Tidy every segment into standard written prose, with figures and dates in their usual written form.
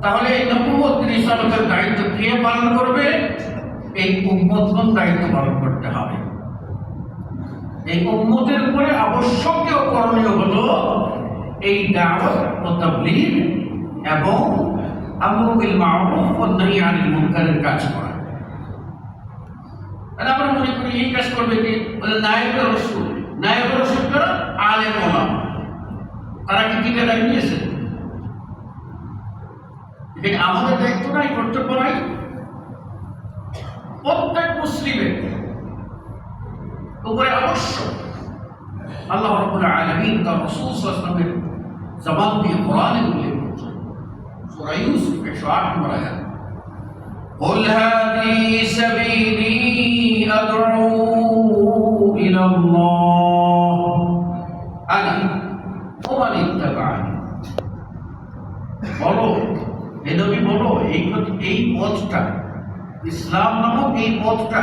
তাহলে এই নবুয়ত রিসালাতের দায়িত্ব কে পালন করবে? এই উম্মতগণ দায়িত্ব পালন করতে হবে। এই উম্মতের উপরে আবশ্যকীয় করণীয় হলো এই দাওয়াত ও তাবলীগ এবং আমরু বিল মারুফ ও নাহি আনিল মুনকারের কাজ করা। আর আমরা মনে করি এই কাজ করবে কি? বলে নায়েবে রাসূল। নায়েবে রাসূল কারা? আলেম ওলামা। তারা কি ঠিকাদার নিয়েছে? কিন্তু আমাদের দায়িত্ব নাই, কর্তব্য নাই? প্রত্যেক মুসলিমের উপরে আবশ্যক। আল্লাহ রাব্বুল আলামিন তার রাসূল সাল্লাল্লাহু আলাইহি ওয়াসাল্লামের জবান দিয়ে কোরআনে উল্লেখ করেছেন। সূরা ইউসুফ 108 নম্বর আয়াত, কুল হাযিহি সাবিলি আদ'উ ইলাল্লাহ আনা ওয়া মান ইত্তাবা'আনি। বলো হে নবী, বলো এই পথটা, ইসলাম নামক এই পথটা,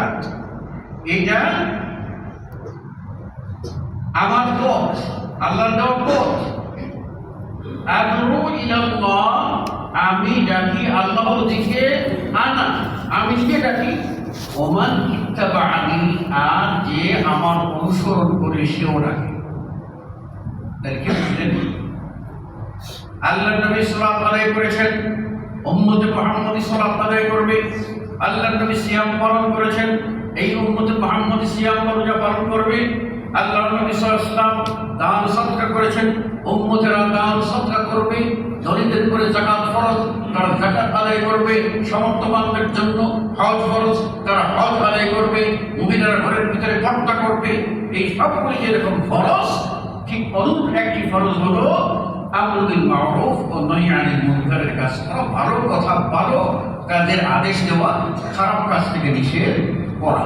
এটা আমার পথ, আল্লাহর দেওয়া পথ। আদ'উ ইলাল্লাহ, আমি ডাকি আল্লাহর দিকে, আনা, আমি দিকে ডাকি, ওয়া মান ইত্তাবা'আনি, আর যে আমার অনুসরণ করে সেও ডাকে। তাহলে বুঝলেন, আল্লাহর নবী সাল্লাল্লাহু আলাইহি করেছেন, উম্মতে মুহাম্মদী সালাত আদায় করবে। আল্লাহর নবী সিয়াম পালন করেছেন, এই উম্মতে মুহাম্মদী সিয়াম রোজা পালন করবে। আল্লাহর নবী সাল্লাল্লাহু আলাইহি ওয়াসাল্লাম দান সদকা করেছেন, উম্মতেরা দান সদকা করবে। দরিদ্রের করে যাকাত ফরজ, তারা যাকাত আদায় করবে। সমর্থবানদের জন্য হজ ফরজ, তারা হজ আদায় করবে। মুমিনেরা ঘরের ভিতরে পর্দা করবে। এই সবগুলি যেরকম ফরজ, ঠিক অনুরূপ একটি ফরজ হলো আমরু বিল মারুফ ও নাহি আনিল মুনকারের কাজ করা, ভালো কথা, ভালো কাজের আদেশ দেওয়া, খারাপ কাজ থেকে নিষেধ করা।